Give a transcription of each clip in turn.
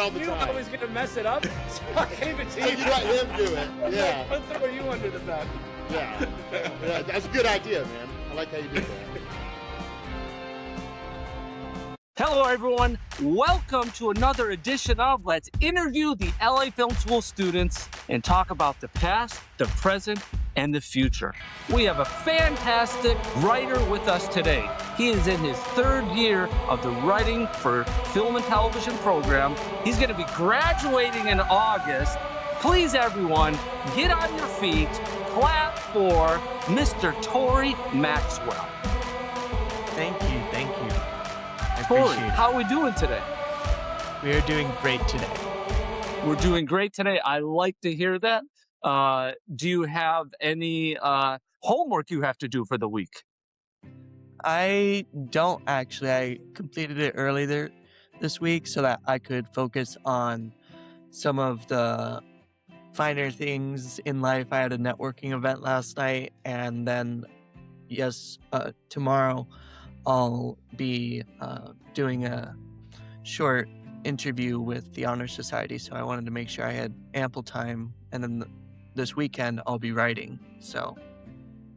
all the knew time. I was going to mess it up, so I gave it to So you. you let him do it. Yeah. I'm throwing you under the bus. Yeah. Yeah. That's a good idea, man. I like how you did that. Hello, everyone. Welcome to another edition of Let's Interview the LA Film School students and talk about the past, the present, and the future. We have a fantastic writer with us today. He is in his third year of the Writing for Film and Television program. He's going to be graduating in August. Please, everyone, get on your feet, clap for Mr. Tori Maxwell. Thank you. I Tori, appreciate it. how are we doing today? We are doing great today. We're doing great today. I like to hear that. Do you have any homework you have to do for the week? I don't actually. I completed it earlier this week so that I could focus on some of the finer things in life. I had a networking event last night, and then tomorrow I'll be doing a short interview with the Honor Society, so I wanted to make sure I had ample time. And then this weekend I'll be writing,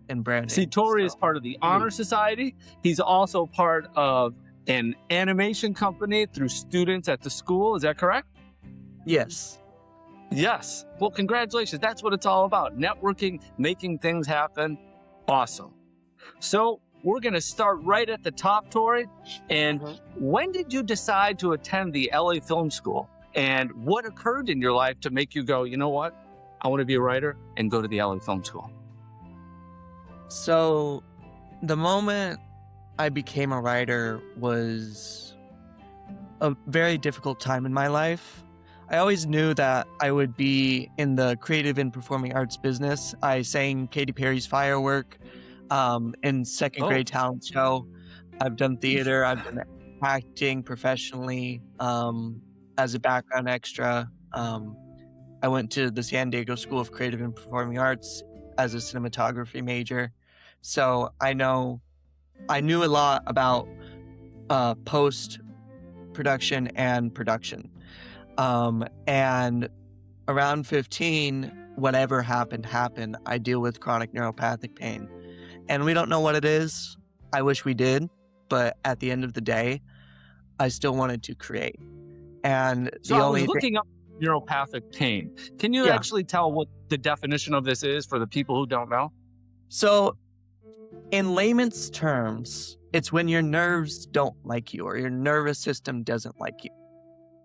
and branding. See, Tori is part of the Honor Society. He's also part of an animation company through students at the school. Is that correct? Yes. Yes. Well, congratulations. That's what it's all about. Networking, making things happen. Awesome. So we're going to start right at the top, Tori. And when did you decide to attend the LA Film School? And what occurred in your life to make you go, you know what? I want to be a writer and go to the LA Film School. So the moment I became a writer was a very difficult time in my life. I always knew that I would be in the creative and performing arts business. I sang Katy Perry's Firework in second grade talent show. I've done theater. I've done acting professionally as a background extra. I went to the San Diego School of Creative and Performing Arts as a cinematography major. So I knew a lot about post-production and production. And around 15, whatever happened. I deal with chronic neuropathic pain. And we don't know what it is. I wish we did. But at the end of the day, I still wanted to create. And So I was looking up neuropathic pain. Can you actually tell what the definition of this is for the people who don't know? So in layman's terms, it's when your nerves don't like you or your nervous system doesn't like you.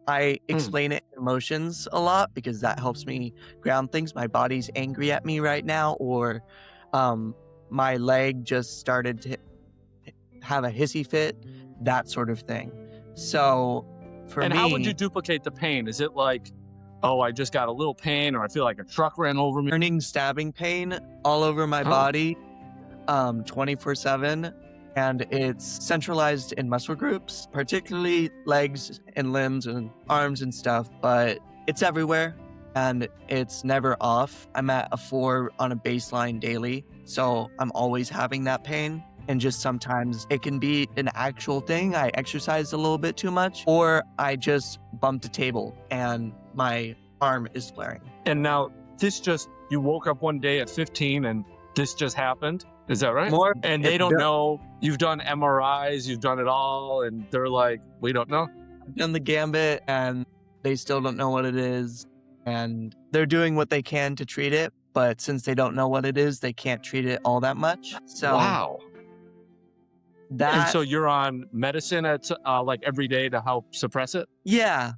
I explain it in emotions a lot because that helps me ground things. My body's angry at me right now, or my leg just started to have a hissy fit, that sort of thing. So for me... And how would you duplicate the pain? Is it like, oh, I just got a little pain, or I feel like a truck ran over me? Burning, stabbing pain all over my body 24/7. And it's centralized in muscle groups, particularly legs and limbs and arms and stuff, but it's everywhere and it's never off. I'm at a 4 on a baseline daily, so I'm always having that pain. And just sometimes it can be an actual thing. I exercised a little bit too much, or I just bumped a table and my arm is flaring. And now you woke up one day at 15 and this just happened? Is that right? And they don't know. You've done MRIs, you've done it all, and they're like, we don't know. I've done the gambit, and they still don't know what it is. And they're doing what they can to treat it, but since they don't know what it is, they can't treat it all that much. So wow. And so you're on medicine at like every day to help suppress it? Yeah,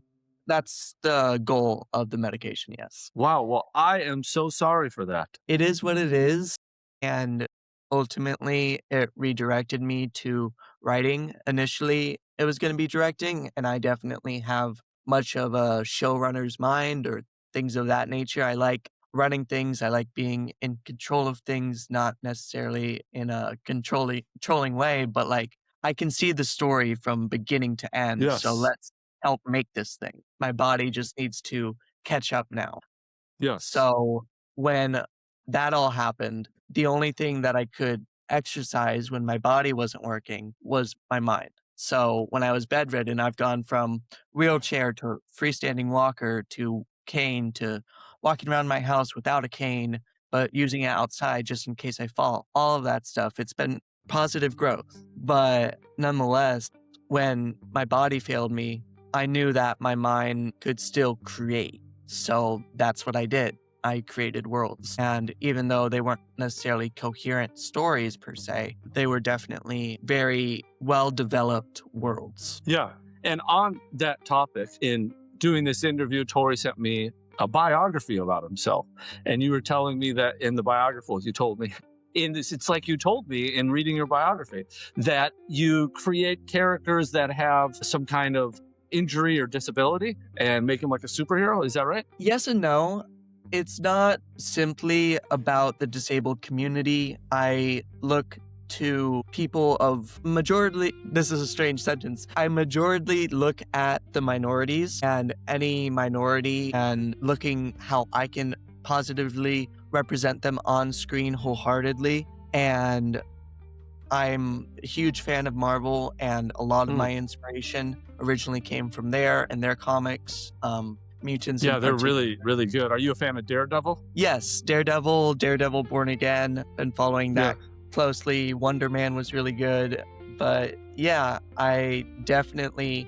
that's the goal of the medication, yes. Wow. Well, I am so sorry for that. It is what it is. And ultimately, it redirected me to writing. Initially, it was going to be directing, and I definitely have much of a showrunner's mind or things of that nature. I like running things. I like being in control of things, not necessarily in a controlling way, but like I can see the story from beginning to end. Yes. So let's help make this thing. My body just needs to catch up now. Yes. So when that all happened, the only thing that I could exercise when my body wasn't working was my mind. So when I was bedridden, I've gone from wheelchair to freestanding walker to cane to walking around my house without a cane, but using it outside just in case I fall. All of that stuff. It's been positive growth. But nonetheless, when my body failed me, I knew that my mind could still create. So that's what I did. I created worlds. And even though they weren't necessarily coherent stories per se, they were definitely very well developed worlds. Yeah. And on that topic, in doing this interview, Tori sent me a biography about himself. And you were telling me that in the biography, you told me, it's like you told me in reading your biography, that you create characters that have some kind of injury or disability and make them like a superhero. Is that right? Yes and no. It's not simply about the disabled community. I look to people of majority, this is a strange sentence. I majority look at the minorities and any minority and looking how I can positively represent them on screen wholeheartedly. And I'm a huge fan of Marvel, and a lot of my inspiration originally came from there and their comics. Mutants. Yeah, they're particular. really, really good. Are you a fan of Daredevil? Yes, Daredevil Born Again, been following that closely. Wonder Man was really good. But yeah, I definitely,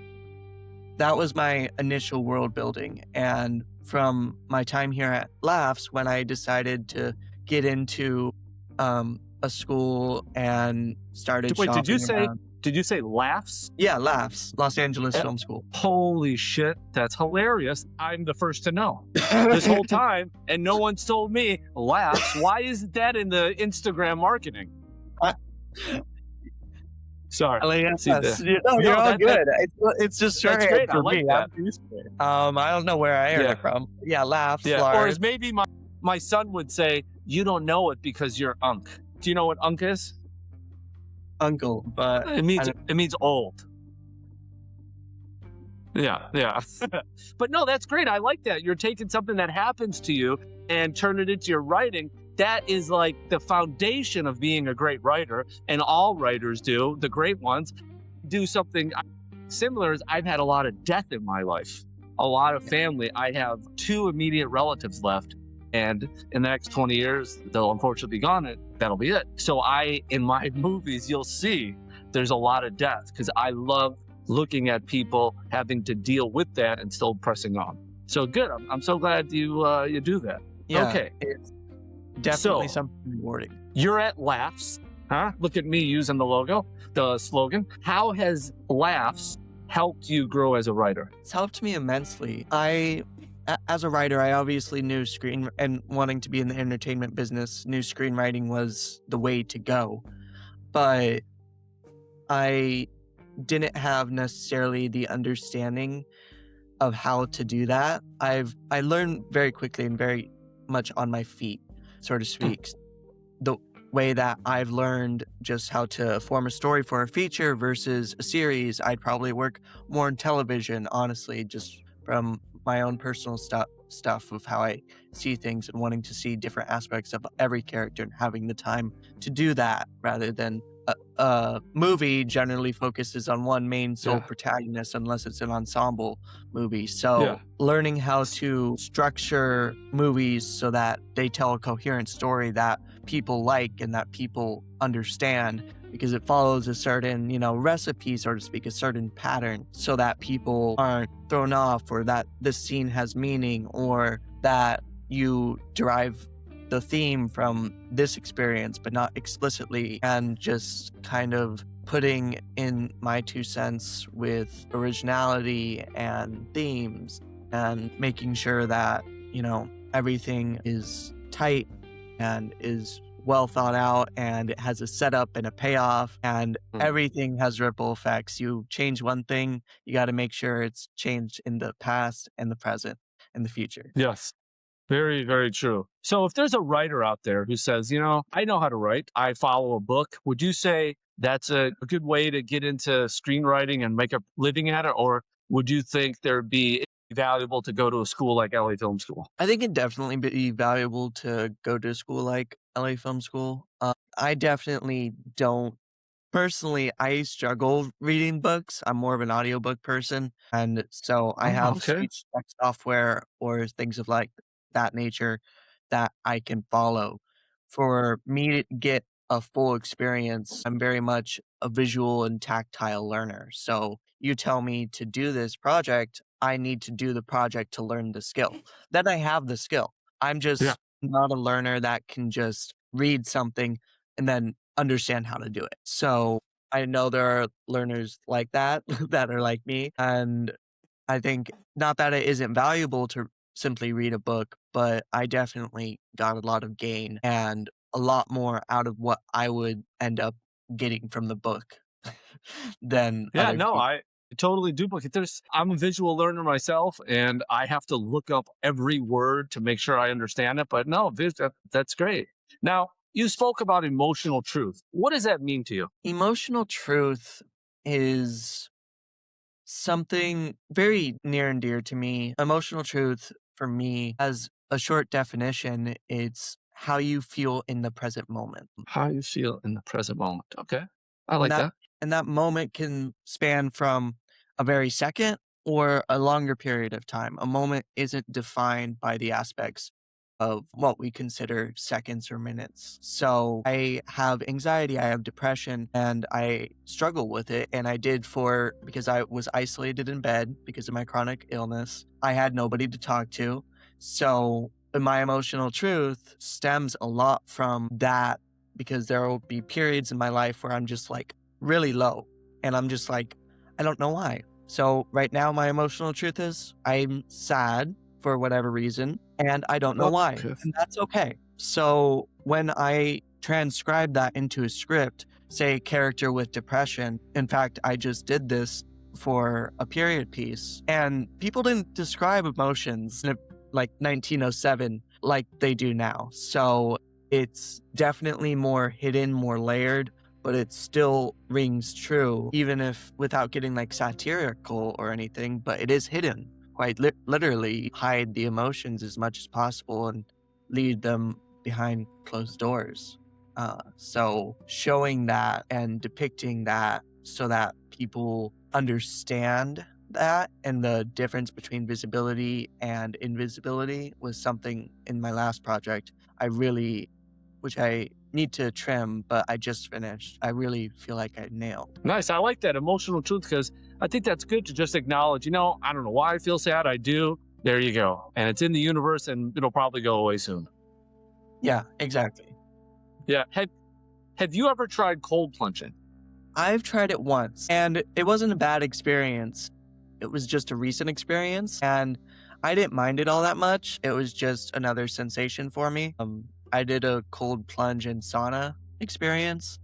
that was my initial world building. And from my time here at Laughs, when I decided to get into a school and started Wait, shopping did you say Laughs? Yeah, Laughs, Los Angeles Film School. Holy shit, that's hilarious. I'm the first to know this whole time, and no one's told me. Laughs, why isn't that in the Instagram marketing? Sorry. LAFS. See, You're all good. It's just that's shorthand great. I for like me. that. I'm used to it. I don't know where I heard it from. Yeah, Laughs. Yeah. Lars. Or as maybe my son would say, you don't know it because you're Unk. Do you know what Unk is? Uncle, but It means old. Yeah. But no, that's great. I like that. You're taking something that happens to you and turn it into your writing. That is like the foundation of being a great writer, and all writers do, the great ones, do something similar. As I've had a lot of death in my life, a lot of family. I have 2 immediate relatives left, and in the next 20 years, they'll unfortunately be gone, and that'll be it. So in my movies, you'll see there's a lot of death because I love looking at people having to deal with that and still pressing on. So good. I'm so glad you do that. yeah, Okay. it's definitely So- something rewarding. You're at Laughs, huh? Look at me using the logo, the slogan. How has Laughs helped you grow as a writer? It's helped me immensely. As a writer, I obviously knew screen and wanting to be in the entertainment business, knew screenwriting was the way to go. But I didn't have necessarily the understanding of how to do that. I learned very quickly and very much on my feet, so to speak. The way that I've learned just how to form a story for a feature versus a series, I'd probably work more in television, honestly, just from my own personal stuff of how I see things and wanting to see different aspects of every character and having the time to do that rather than a movie generally focuses on one main sole protagonist unless it's an ensemble movie. So learning how to structure movies so that they tell a coherent story that people like and that people understand, because it follows a certain, recipe, so to speak, a certain pattern, so that people aren't thrown off, or that this scene has meaning, or that you derive the theme from this experience, but not explicitly, and just kind of putting in my 2 cents with originality and themes and making sure that, everything is tight and is well thought out and it has a setup and a payoff and everything has ripple effects. You change one thing, you got to make sure it's changed in the past and the present and the future. Yes. Very, very true. So if there's a writer out there who says, I know how to write, I follow a book, would you say that's a good way to get into screenwriting and make a living at it? Or would you think there'd be valuable to go to a school like LA Film School? I think it'd definitely be valuable to go to a school like LA Film School. I definitely don't Personally, I struggle reading books. I'm more of an audiobook person. And so I Oh, have okay. speech text software or things of like that nature that I can follow. For me to get a full experience, I'm very much a visual and tactile learner. So you tell me to do this project, I need to do the project to learn the skill. Then I have the skill. I'm Yeah. just not a learner that can just read something and then understand how to do it. So I know there are learners like that that are like me. And I think not that it isn't valuable to simply read a book, but I definitely got a lot of gain and a lot more out of what I would end up getting from the book than Yeah, other no, people. I totally duplicate. I'm a visual learner myself, and I have to look up every word to make sure I understand it. But no, that's great. Now, you spoke about emotional truth. What does that mean to you? Emotional truth is something very near and dear to me. Emotional truth for me, as a short definition, it's how you feel in the present moment. How you feel in the present moment. Okay. I And like that that. and that moment can span from a very second or a longer period of time. A moment isn't defined by the aspects of what we consider seconds or minutes. So I have anxiety, I have depression, and I struggle with it. And I did for because I was isolated in bed because of my chronic illness. I had nobody to talk to. So my emotional truth stems a lot from that because there will be periods in my life where I'm just like really low and I'm just like, I don't know why. So right now, my emotional truth is I'm sad for whatever reason and I don't know why. Okay. And that's okay. So when I transcribe that into a script, say character with depression, in fact, I just did this for a period piece and people didn't describe emotions in like 1907 like they do now. So it's definitely more hidden, more layered, but it still rings true, even if without getting like satirical or anything, but it is hidden. Quite literally, hide the emotions as much as possible and lead them behind closed doors. So showing that and depicting that so that people understand that and the difference between visibility and invisibility was something in my last project I really, which I need to trim, but I just finished. I really feel like I nailed. Nice. I like that emotional truth because I think that's good to just acknowledge, I don't know why I feel sad. I do. There you go. And it's in the universe and it'll probably go away soon. Yeah, exactly. Yeah. Have you ever tried cold plunging? I've tried it once and it wasn't a bad experience. It was just a recent experience and I didn't mind it all that much. It was just another sensation for me. I did a cold plunge and sauna experience,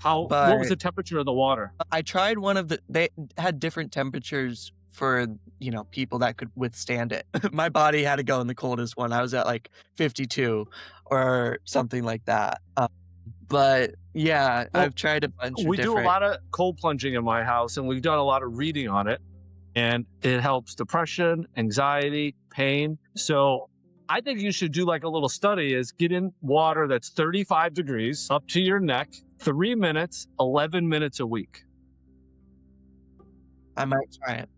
What was but the temperature of the water? I tried they had different temperatures for, people that could withstand it. My body had to go in the coldest one. I was at like 52 or something like that. But yeah, Well, I've tried a bunch of we do a different. lot of cold plunging in my house and we've done a lot of reading on it. And it helps depression, anxiety, pain. So I think you should do like a little study is get in water that's 35 degrees up to your neck, 3 minutes, 11 minutes a week. I might try it.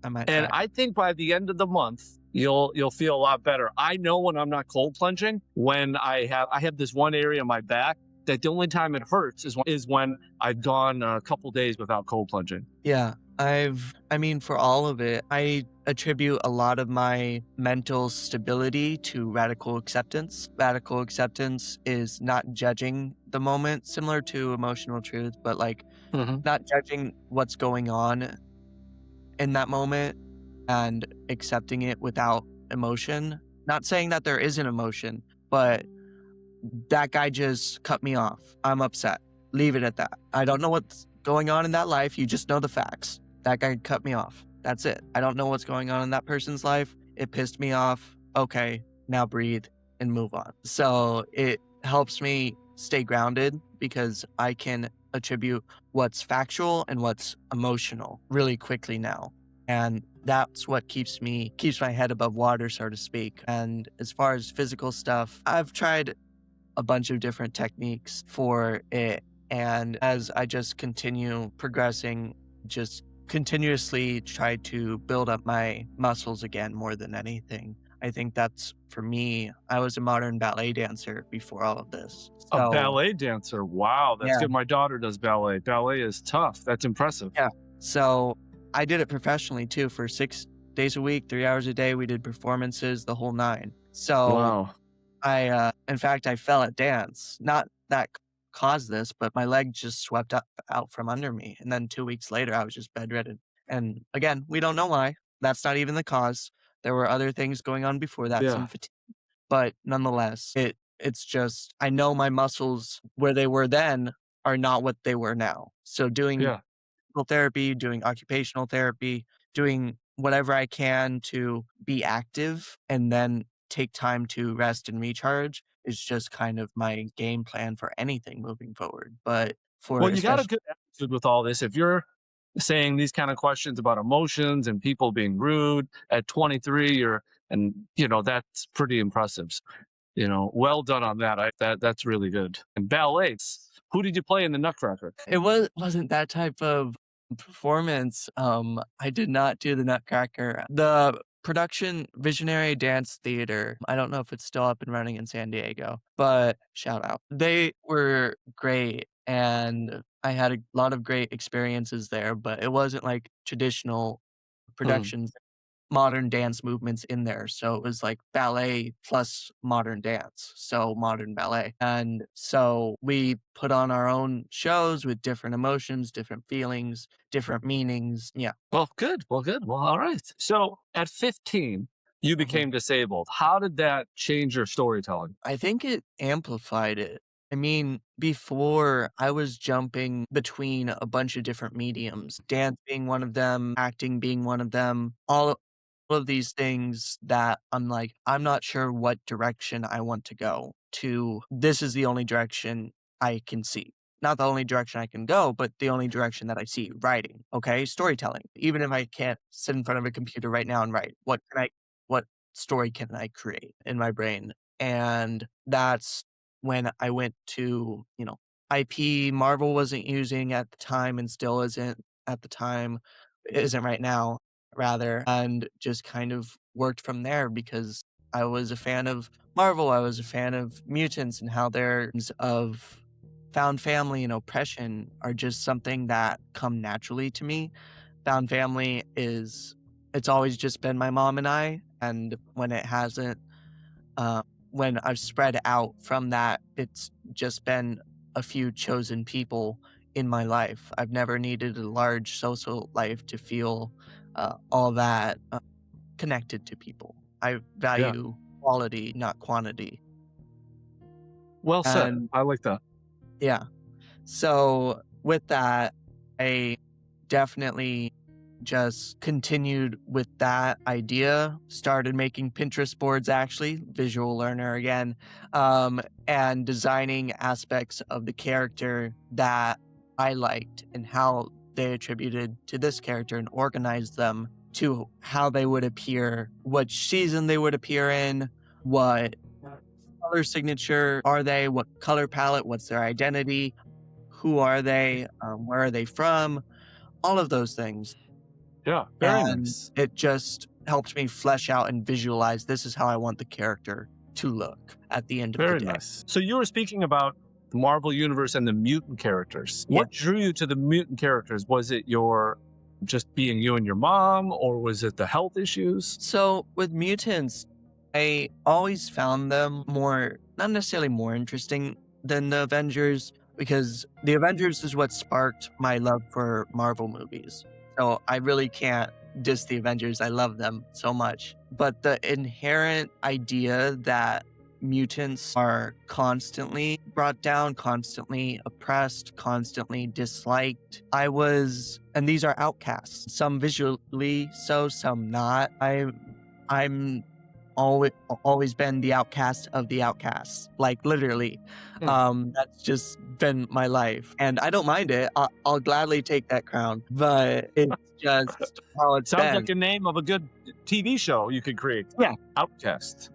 I might And try it. I think by the end of the month, you'll feel a lot better. I know when I'm not cold plunging, when I have this one area in my back that the only time it hurts is when I've gone a couple days without cold plunging. Yeah, I mean, for all of it, I attribute a lot of my mental stability to radical acceptance. Radical acceptance is not judging the moment, similar to emotional truth, but like Mhm. not judging what's going on in that moment and accepting it without emotion. Not saying that there isn't emotion, but that guy just cut me off. I'm upset. Leave it at that. I don't know what's going on in that life. You just know the facts. That guy cut me off. That's it. I don't know what's going on in that person's life. It pissed me off. Okay, now breathe and move on. So it helps me stay grounded because I can attribute what's factual and what's emotional really quickly now. And that's what keeps my head above water, so to speak. And as far as physical stuff, I've tried a bunch of different techniques for it. And as I just continue progressing, just continuously try to build up my muscles again more than anything. I think that's for me. I was a modern ballet dancer before all of this. A So, ballet dancer. Wow, that's yeah, good. My daughter does ballet. Ballet is tough. That's impressive. yeah. So I did it professionally too for 6 days a week, 3 hours a day. We did performances, the whole nine. So Wow. in fact, I fell at dance. Not that caused this, but my leg just swept out from under me. And then 2 weeks later, I was just bedridden. And again, we don't know why. That's not even the cause. There were other things going on before that, Yeah. some fatigue. But nonetheless, it's just I know my muscles where they were then are not what they were now. So doing Yeah. physical therapy, doing occupational therapy, doing whatever I can to be active and then take time to rest and recharge is just kind of my game plan for anything moving forward. But for Well, you got a especially, good attitude with all this. If you're saying these kind of questions about emotions and people being rude at 23, that's pretty impressive. Well done on that. That's really good. And ballets. Who did you play in the Nutcracker? it wasn't that type of performance. I did not do the Nutcracker. The production Visionary Dance Theater. I don't know if it's still up and running in San Diego, but shout out. They were great and I had a lot of great experiences there, but it wasn't like traditional Hmm. productions, modern dance movements in there. So it was like ballet plus modern dance, so modern ballet. And so we put on our own shows with different emotions, different feelings, different meanings. Yeah. Well, good. Well, good. Well, all right. So at 15, you Mhm. became disabled. How did that change your storytelling? I think it amplified it. I mean, before I was jumping between a bunch of different mediums, dance being one of them, acting being one of them, all of these things that I'm like, I'm not sure what direction I want to go to. This is the only direction I can see. Not the only direction I can go, but the only direction that I see writing. Okay. Storytelling. Even if I can't sit in front of a computer right now and write, what story can I create in my brain? And that's when I went to, IP Marvel wasn't using at the time and still isn't at the time, isn't right now, rather, and just kind of worked from there because I was a fan of Marvel. I was a fan of mutants and how their of found family and oppression are just something that come naturally to me. Found family it's always just been my mom and I, and when it hasn't, when I've spread out from that, it's just been a few chosen people in my life. I've never needed a large social life to feel all that connected to people. I Yeah. value quality, not quantity. Well said. And I like that. yeah, so with that, I definitely just continued with that idea, started making Pinterest boards actually, visual learner again, and designing aspects of the character that I liked and how they attributed to this character and organized them to how they would appear, what season they would appear in, what color signature are they, what color palette, what's their identity, who are they, where are they from, all of those things. Yeah. Very And nice. it just helped me flesh out and visualize this is how I want the character to look at the end of the Very day. nice. So you were speaking about the Marvel Universe and the mutant characters. Yeah. What drew you to the mutant characters? Was it your just being you and your mom, or was it the health issues? So with mutants, I always found them not necessarily more interesting than the Avengers, because the Avengers is what sparked my love for Marvel movies. So I really can't diss the Avengers. I love them so much. But the inherent idea that mutants are constantly brought down, constantly oppressed, constantly disliked. And these are outcasts, some visually so, some not. I'm always been the outcast of the outcasts, like literally. That's just been my life, and I don't mind it. I'll gladly take that crown, but it's just how it's Sounds been. like a name of a good TV show you could create. Yeah. Outcast.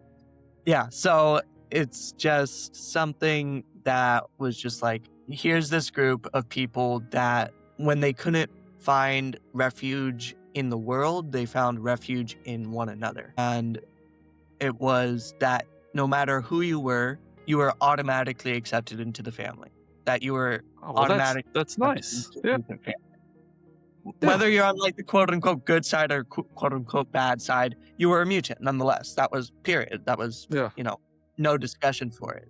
Yeah, so it's just something that was just like, here's this group of people that when they couldn't find refuge in the world, they found refuge in one another. And it was that no matter who you were automatically accepted into the family. That you were automatically that's nice. into Yeah. the family. Whether you're on like the quote unquote good side or quote unquote bad side, you were a mutant nonetheless. That was period. That was, Yeah. no discussion for it.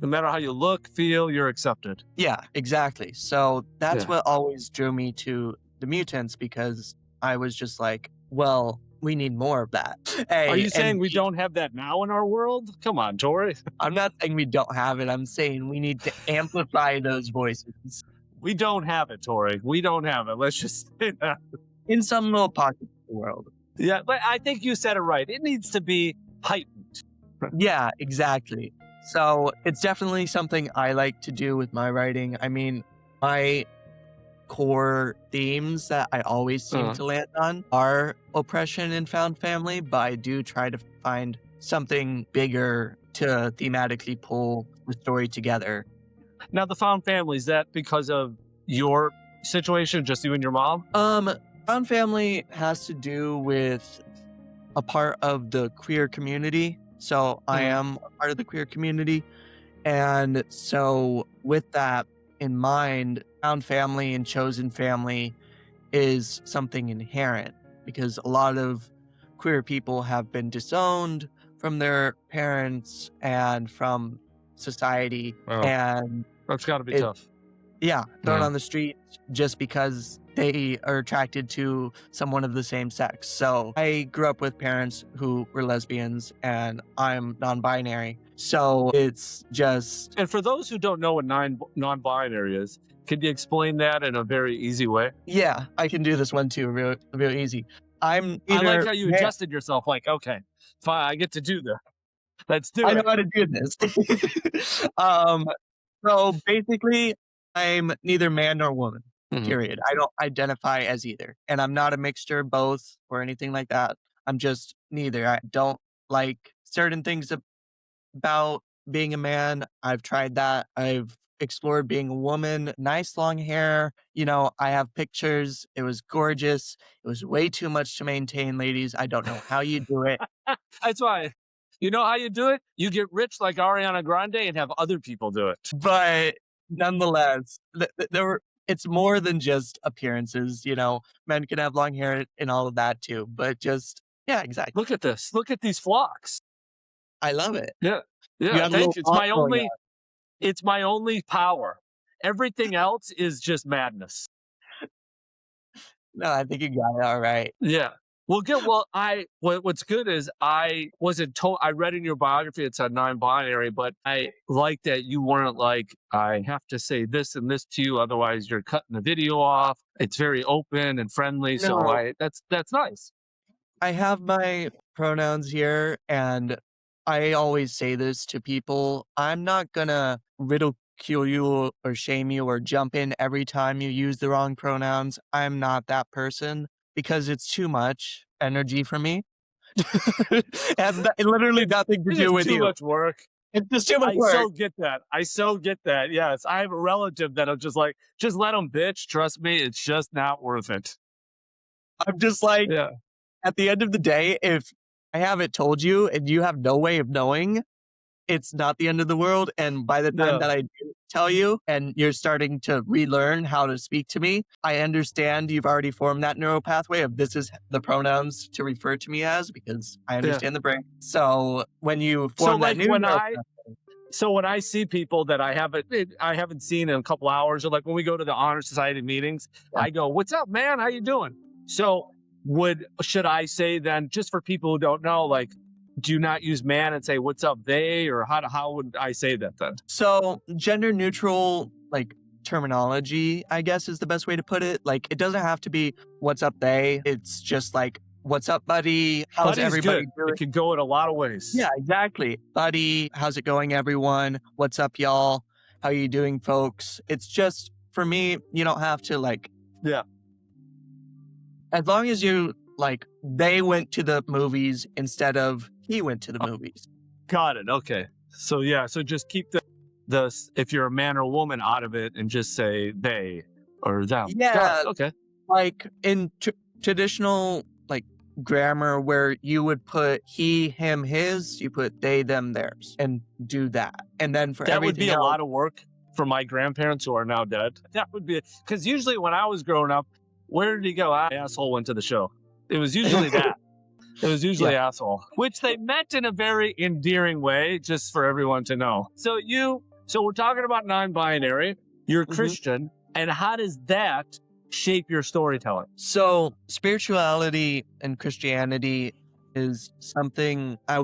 No matter how you look, feel, you're accepted. Yeah, exactly. So that's Yeah. what always drew me to the mutants, because I was just like, well, we need more of that. Hey, Are you and saying we don't have that now in our world? Come on, Tori. I'm not saying we don't have it. I'm saying we need to amplify those voices We don't have it, Tori. We don't have it. Let's just say that. in some little pockets of the world. Yeah, but I think you said it right. It needs to be heightened. Yeah, exactly. So it's definitely something I like to do with my writing. I mean, my core themes that I always seem to land on are oppression and found family, but I do try to find something bigger to thematically pull the story together. Now, the found family, is that because of your situation, just you and your mom? Found family has to do with a part of the queer community. So I am a part of the queer community. And so with that in mind, found family and chosen family is something inherent, because a lot of queer people have been disowned from their parents and from society. Oh. And That's got to be tough. yeah, thrown Yeah. on the street just because they are attracted to someone of the same sex. So I grew up with parents who were lesbians, and I'm non-binary. So it's just, And for those who don't know what non-binary is, can you explain that in a very easy way? yeah, I can do this one too, real easy. I'm I like either how you ma- adjusted yourself. Like, okay, fine, I get to do that. Let's do I it. know how to do this. So basically, I'm neither man nor woman. Mhm. Period. I don't identify as either, and I'm not a mixture, both, or anything like that. I'm just neither. I don't like certain things about being a man. I've tried that. I've explored being a woman. Nice long hair. I have pictures. It was gorgeous. It was way too much to maintain, ladies. I don't know how you do it. That's why. You know how you do it? You get rich like Ariana Grande and have other people do it. But nonetheless, it's more than just appearances. Men can have long hair and all of that too. But just, yeah, exactly. Look at this. Look at these flocks. I love it. Yeah. You Yeah. have a Thank little you. flock going on. It's my only power. Everything else is just madness. No, I think you got it all right. Yeah. Well, good. Well, what's good is I wasn't told. I read in your biography it said non-binary, but I like that you weren't like, I have to say this and this to you, otherwise you're cutting the video off. It's very open and friendly, so No. that's nice. I have my pronouns here, and I always say this to people. I'm not gonna ridicule you or shame you or jump in every time you use the wrong pronouns. I'm not that person, because it's too much energy for me. It has literally nothing to It do is with too you. much work. It's just too much I work. so get that. I so get that. Yes, I have a relative that'll just like, just let them bitch. Trust me, it's just not worth it. I'm just like, Yeah. at the end of the day, if I haven't told you and you have no way of knowing, it's not the end of the world. And by the time No. that I do tell you and you're starting to relearn how to speak to me, I understand you've already formed that neural pathway of this is the pronouns to refer to me as, because I understand the brain. So when you form that new neural So when I see people that I haven't seen in a couple hours, or like when we go to the honor society meetings, I go, "What's up, man? How you doing?" So should I say then, just for people who don't know, like, do not use man and say "What's up, they," or how would I say that then? So gender neutral, like, terminology, I guess, is the best way to put it. Like, it doesn't have to be "What's up, they." It's just like, "What's up, buddy? How's Buddy's everybody good. doing?" It can go in a lot of ways. Yeah, exactly. "Buddy, how's it going, everyone? What's up, y'all? How you doing, folks?" It's just, for me, you don't have to, like... Yeah. As long as you, like, they went to the movies instead of he went to the movies. Got it. Okay. So yeah. So just keep if you're a man or woman out of it and just say they or them. Yeah, Got it. Okay. like in traditional like grammar where you would put he, him, his, you put they, them, theirs, and do that. And then for That would everything be a else, lot of work for my grandparents who are now dead. That would be because usually when I was growing up, where did he go? Asshole went to the show. It was usually that. It was usually asshole, which they meant in a very endearing way, just for everyone to know. So we're talking about non-binary. You're Christian, and how does that shape your storytelling? So spirituality and Christianity is something I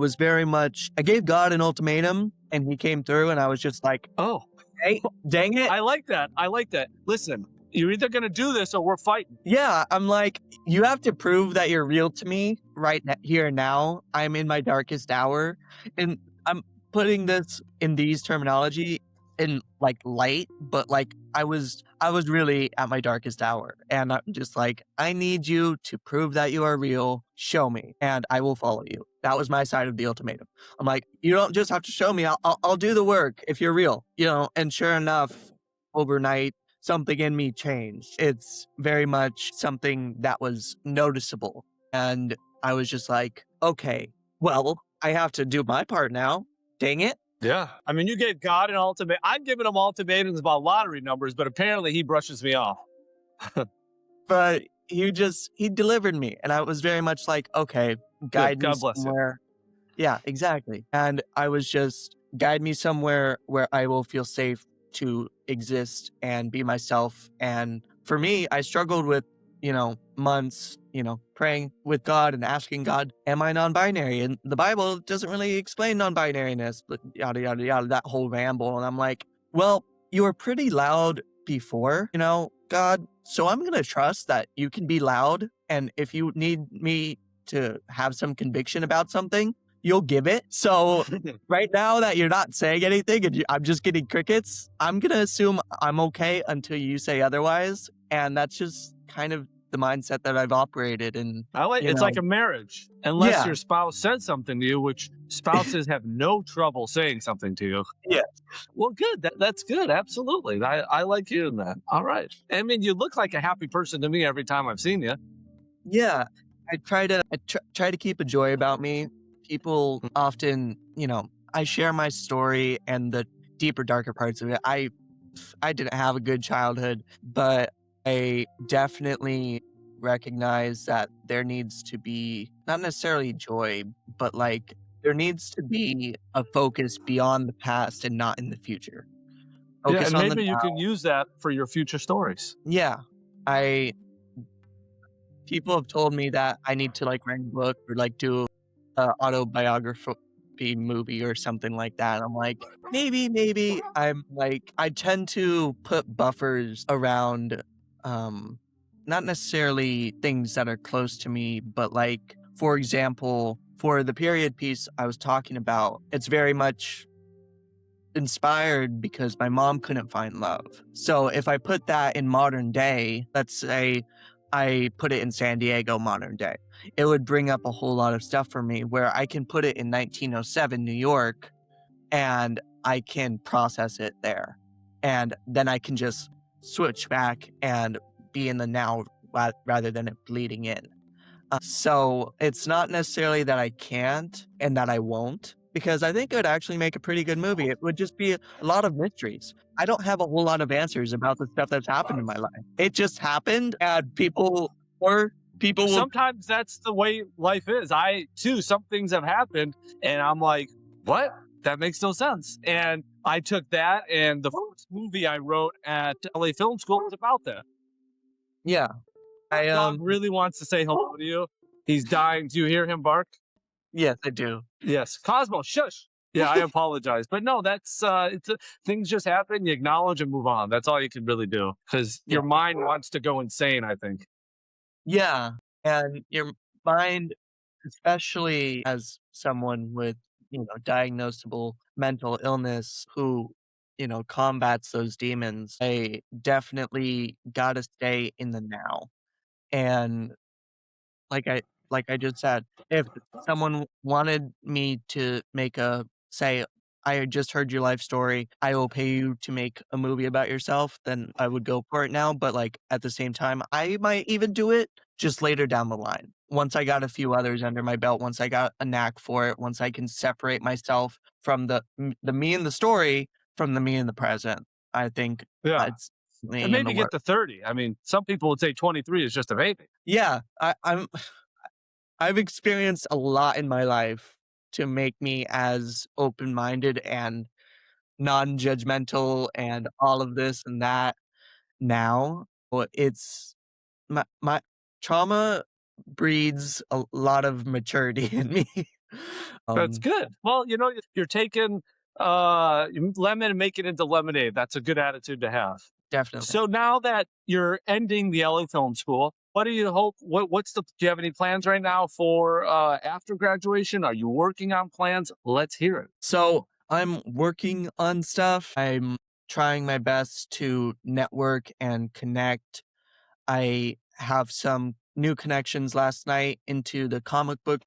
gave God an ultimatum and he came through and I was just like, oh, hey, dang it. I like that. Listen, you're either going to do this or we're fighting. Yeah, I'm like, you have to prove that you're real to me right here and now. I'm in my darkest hour. And I'm putting this in these terminology in like light, but like I was really at my darkest hour. And I'm just like, I need you to prove that you are real. Show me and I will follow you. That was my side of the ultimatum. I'm like, you don't just have to show me. I'll do the work if you're real, and sure enough, overnight, something in me changed. It's very much something that was noticeable. And I was just like, okay, well, I have to do my part now. Dang it. Yeah. I mean, you gave God an ultimatum. I've given him ultimatums about lottery numbers, but apparently he brushes me off. But he delivered me. And I was very much like, okay, guide me God bless somewhere. Yeah, exactly. And I was just, guide me somewhere where I will feel safe to exist and be myself. And for me, I struggled with, months, praying with God and asking God, am I non-binary? And the Bible doesn't really explain non-binariness, but yada, yada, yada, that whole ramble. And I'm like, well, you were pretty loud before, God. So I'm going to trust that you can be loud. And if you need me to have some conviction about something, you'll give it. So right now that you're not saying anything and I'm just getting crickets, I'm going to assume I'm okay until you say otherwise. And that's just kind of the mindset that I've operated in. It's like a marriage. Unless your spouse said something to you, which spouses have no trouble saying something to you. Yeah. Well, good. That's good. Absolutely. I like hearing that. All right. I mean, you look like a happy person to me every time I've seen you. Yeah. I try to keep a joy about me. People often, I share my story and the deeper, darker parts of it. I didn't have a good childhood, but I definitely recognize that there needs to be not necessarily joy, but like there needs to be a focus beyond the past and not in the future. Focus and maybe you can use that for your future stories. Yeah. People have told me that I need to like write a book or like do autobiography movie or something like that. I'm like, maybe. I'm like, I tend to put buffers around, not necessarily things that are close to me, but like, for example, for the period piece I was talking about, it's very much inspired because my mom couldn't find love. So if I put that in modern day, let's say I put it in San Diego modern day, it would bring up a whole lot of stuff for me where I can put it in 1907 New York and I can process it there. And then I can just switch back and be in the now rather than it bleeding in. So it's not necessarily that I can't and that I won't, because I think it would actually make a pretty good movie. It would just be a lot of mysteries. I don't have a whole lot of answers about the stuff that's happened in my life. It just happened and people will... Sometimes that's the way life is. Some things have happened and I'm like, what? That makes no sense. And I took that and the first movie I wrote at LA Film School was about that. Yeah. Tom really wants to say hello to you. He's dying. Do you hear him bark? Yes, I do. Yes. Cosmo, shush. Yeah, I apologize. But no, that's things just happen. You acknowledge and move on. That's all you can really do because your mind wants to go insane, I think. Yeah. And your mind, especially as someone with, diagnosable mental illness who, combats those demons, I definitely got to stay in the now. And like I just said, if someone wanted me to say I just heard your life story. I will pay you to make a movie about yourself, then I would go for it now. But like at the same time, I might even do it just later down the line. Once I got a few others under my belt, once I got a knack for it, once I can separate myself from the me in the story from the me in the present. I think Yeah. it's And in the maybe get work. to 30. I mean, some people would say 23 is just a baby. Yeah, I've experienced a lot in my life to make me as open-minded and non-judgmental and all of this and that now. But it's my trauma breeds a lot of maturity in me. That's Um, good. Well, you're taking lemon and making it into lemonade. That's a good attitude to have. definitely. So now that you're ending the LA Film School, what do you hope? Do you have any plans right now for after graduation? Are you working on plans? Let's hear it. So I'm working on stuff. I'm trying my best to network and connect. I have some new connections last night into the comic book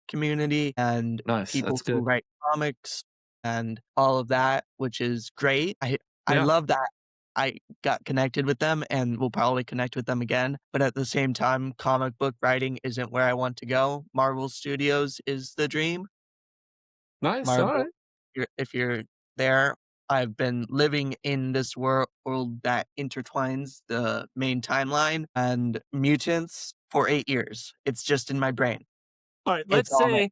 community and Nice. people That's who good. write comics and all of that, which is great. I Yeah. love that I got connected with them and will probably connect with them again. But at the same time, comic book writing isn't where I want to go. Marvel Studios is the dream. Nice. All Marvel, right. if you're there, I've been living in this world that intertwines the main timeline and mutants for 8 years. It's just in my brain. All right. It's all there.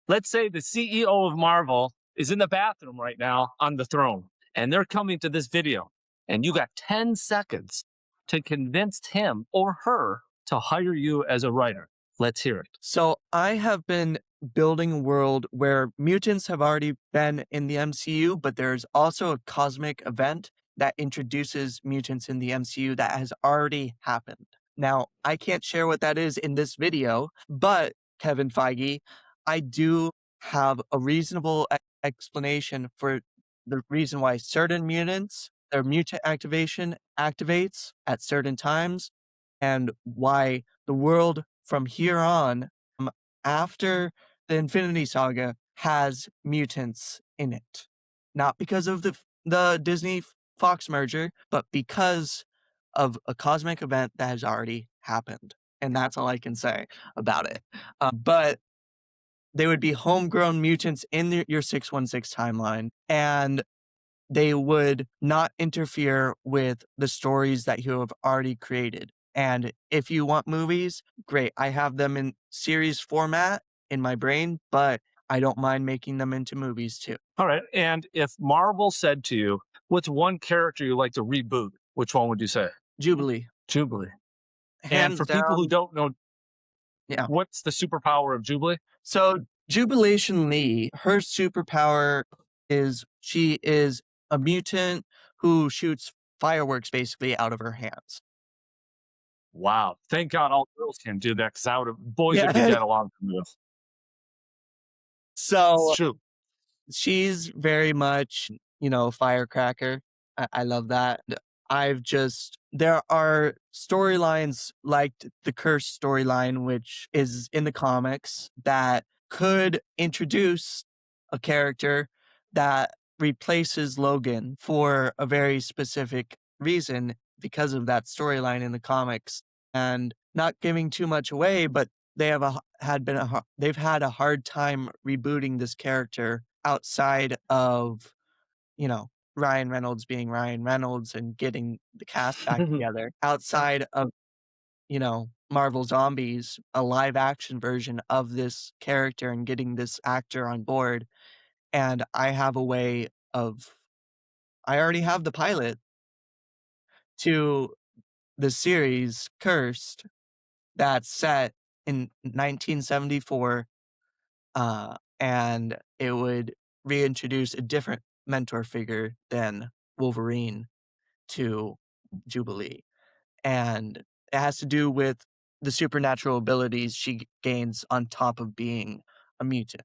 Let's say the CEO of Marvel is in the bathroom right now on the throne, and they're coming to this video, and you got 10 seconds to convince him or her to hire you as a writer. Let's hear it. So I have been building a world where mutants have already been in the MCU, but there's also a cosmic event that introduces mutants in the MCU that has already happened. Now, I can't share what that is in this video, but Kevin Feige, I do have a reasonable explanation for the reason why certain mutants, their mutant activation activates at certain times, and why the world from here on, after the Infinity Saga, has mutants in it. Not because of the Disney Fox merger, but because of a cosmic event that has already happened. And that's all I can say about it. But they would be homegrown mutants in your 616 timeline, and they would not interfere with the stories that you have already created. And if you want movies, great. I have them in series format in my brain, but I don't mind making them into movies too. All right. And if Marvel said to you, what's one character you like to reboot? Which one would you say? Jubilee, Jubilee. And hands for people who down. don't know, Yeah. what's the superpower of Jubilee? So Jubilation Lee, her superpower is she is a mutant who shoots fireworks basically out of her hands. Wow. Thank God all girls can do that because boys would Yeah. get along from this. So Shoot. she's very much, firecracker. I love that. There are storylines like the Curse storyline, which is in the comics, that could introduce a character that replaces Logan for a very specific reason because of that storyline in the comics. And not giving too much away, but they have they've had a hard time rebooting this character outside of, you know, Ryan Reynolds being Ryan Reynolds and getting the cast back together. Outside of, Marvel Zombies, a live action version of this character and getting this actor on board. And I already have the pilot to the series Cursed that's set in 1974, and it would reintroduce a different mentor figure than Wolverine to Jubilee. And it has to do with the supernatural abilities she gains on top of being a mutant.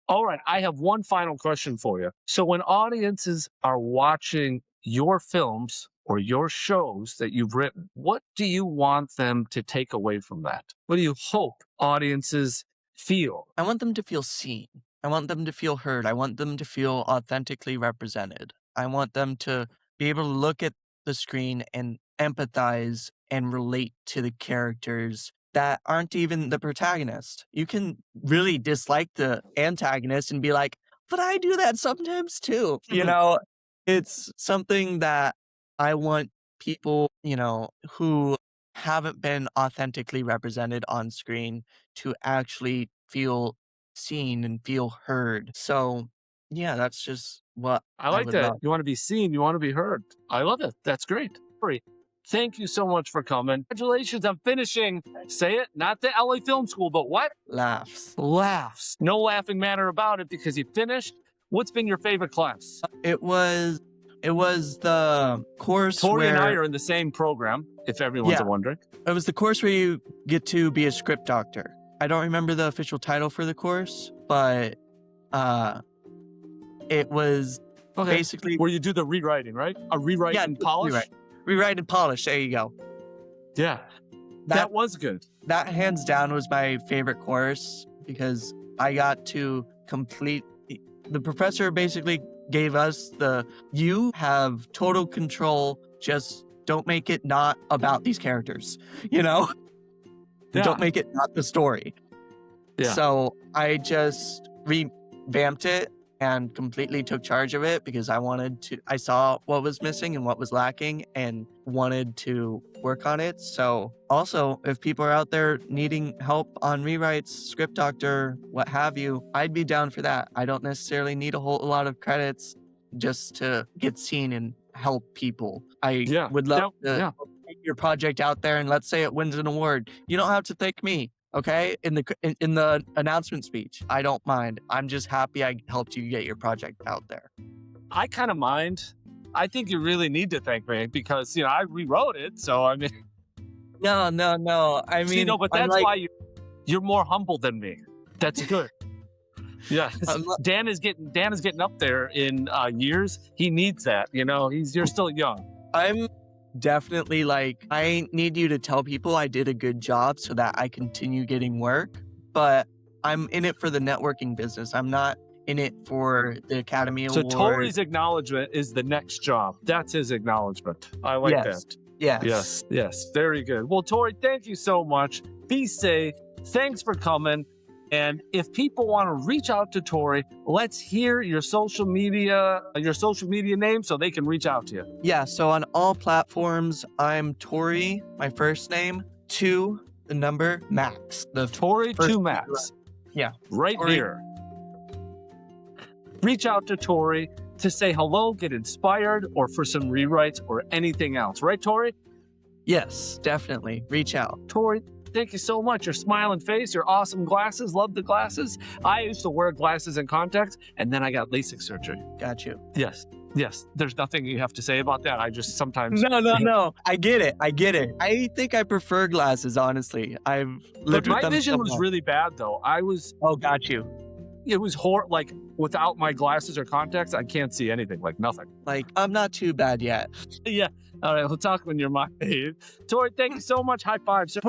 All right. I have one final question for you. So, when audiences are watching your films or your shows that you've written, what do you want them to take away from that? What do you hope audiences feel? I want them to feel seen. I want them to feel heard. I want them to feel authentically represented. I want them to be able to look at the screen and empathize and relate to the characters that aren't even the protagonist. You can really dislike the antagonist and be like, but I do that sometimes too. You know, it's something that I want people, who haven't been authentically represented on screen to actually feel seen and feel heard. So, yeah, that's just what I I like would that. love. You want to be seen, you want to be heard. I love it. That's great. Tori, thank you so much for coming. Congratulations on finishing, say it, not the LA Film School, but what? Laughs. Laughs. No laughing matter about it because you finished. What's been your favorite class? It was the course Tori where and I are in the same program, if everyone's Yeah. wondering. it was the course where you get to be a script doctor. I don't remember the official title for the course, but it was Okay. basically Where you do the rewriting, right? A rewrite Yeah, and polish? rewrite and polish. There you go. Yeah. That was good. That hands down was my favorite course because I got to complete. The professor basically gave us you have total control. Just don't make it not about these characters, Yeah. Don't make it not the story. Yeah. So I just revamped it and completely took charge of it because I saw what was missing and what was lacking and wanted to work on it. So also, if people are out there needing help on rewrites, script doctor, what have you, I'd be down for that. I don't necessarily need a whole lot of credits just to get seen and help people. I would love to take your project out there and let's say it wins an award. You don't have to thank me. Okay, in the announcement speech, I don't mind. I'm just happy I helped you get your project out there. I kind of mind. I think you really need to thank me because I rewrote it. So I mean, No. I mean, but that's why you're more humble than me. That's good. Yeah, Dan is getting up there in years. He needs that. You're still young. I'm definitely I need you to tell people I did a good job so that I continue getting work, but I'm in it for the networking business. I'm not in it for the Academy Award. So Tori's acknowledgement is the next job. That's his acknowledgement. I like that. Yes. Very good. Well, Tori, thank you so much. Be safe. Thanks for coming. And if people want to reach out to Tori, let's hear your social media name so they can reach out to you. Yeah, so on all platforms, I'm Tori, my first name, 2, the number, Max. The Tori 2 Max. Yeah. Right Tori. here. Reach out to Tori to say hello, get inspired, or for some rewrites or anything else. Right, Tori? Yes, definitely. Reach out. Tori, thank you so much. Your smiling face, your awesome glasses. Love the glasses. I used to wear glasses and contacts, and then I got LASIK surgery. Got you. Yes. There's nothing you have to say about that. I just sometimes... No. I get it. I think I prefer glasses, honestly. I've lived But with them my vision so was long. really bad, though. Oh, got you. It was without my glasses or contacts, I can't see anything, nothing. I'm not too bad yet. Yeah. All right, we'll talk when you're my age. Tori, thank you so much. High five, sir.